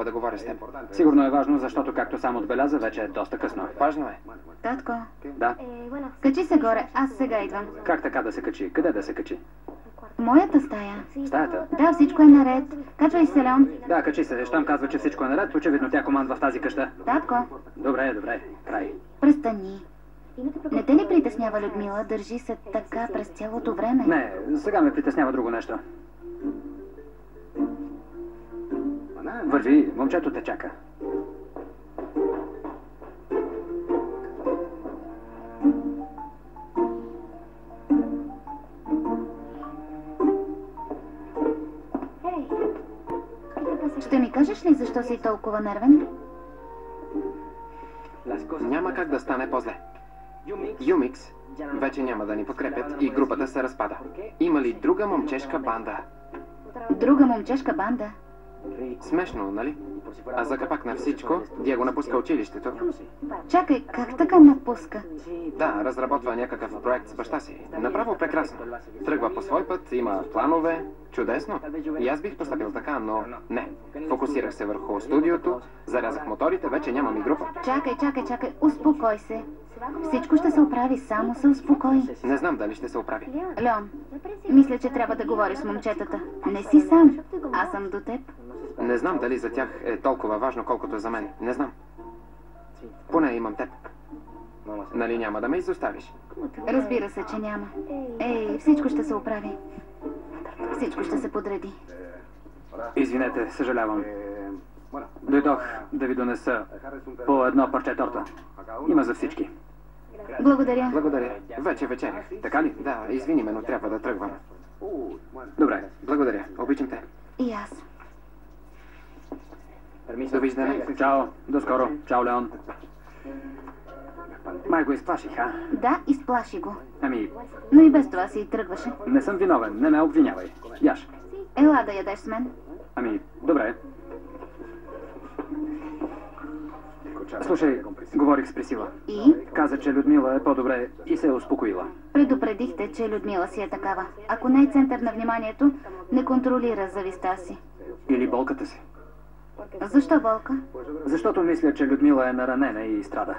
да говоря с теб. Сигурно е важно, защото, както сам отбеляза, вече е доста късно. Важно е. Татко, Да. качи се горе, аз сега идвам. Как така да се качи? Къде да се качи? В моята стая. Стаята? Да, всичко е наред. Качвай се, Леон. Да, качи се. Щом казва, че всичко е наред, очевидно тя командва в тази къща. Татко, Добре. Край. престани. Не те ли притеснява Людмила? Държи се така през цялото време. Не, сега ме притеснява друго нещо. Върви, момчето те чака. Ще ми кажеш ли защо си толкова нервен? Няма как да стане по-зле. Юмикс вече няма да ни подкрепят и групата се разпада. Има ли друга момчешка банда? Друга момчешка банда? Смешно, нали? А за капак на всичко, Диего напуска училището. Чакай, как така напуска? Да, разработва някакъв проект с баща си. Направо прекрасно. Тръгва по свой път, има планове. Чудесно. И аз бих поступил така, но не. Фокусирах се върху студиото, зарязах моторите, вече нямам и група. Чакай, успокой се. Всичко ще се оправи, само се успокой. Не знам дали ще се оправи. Леон, мисля, че трябва да говориш с момчетата. Не си сам, аз съм до теб. Не знам дали за тях е толкова важно, колкото за мен. Не знам. Поне имам теб. Нали няма да ме изоставиш? Разбира се, че няма. Ей, всичко ще се оправи. Всичко ще се подреди. Извинете, съжалявам. Дойдох да ви донеса по едно парче торта. Има за всички. Благодаря. Благодаря. Вече вечерях. Така ли? Да, извини ме, но трябва да тръгвам. Добре. Благодаря. Обичам те. И аз. Довиждане. Чао. До скоро. Чао, Леон. Май го изплаших, а? Да, изплаши го. Ами, Но и без това си тръгваше. не съм виновен. Не ме обвинявай. Яш. Ела да ядеш с мен. Ами, добре. Слушай, говорих с Присила. И? Каза, че Людмила е по-добре и се е успокоила. Предупредихте, че Людмила си е такава. Ако не е център на вниманието, не контролира завистта си. Или болката си. Защо болка? Защото мисля, че Людмила е наранена и страда.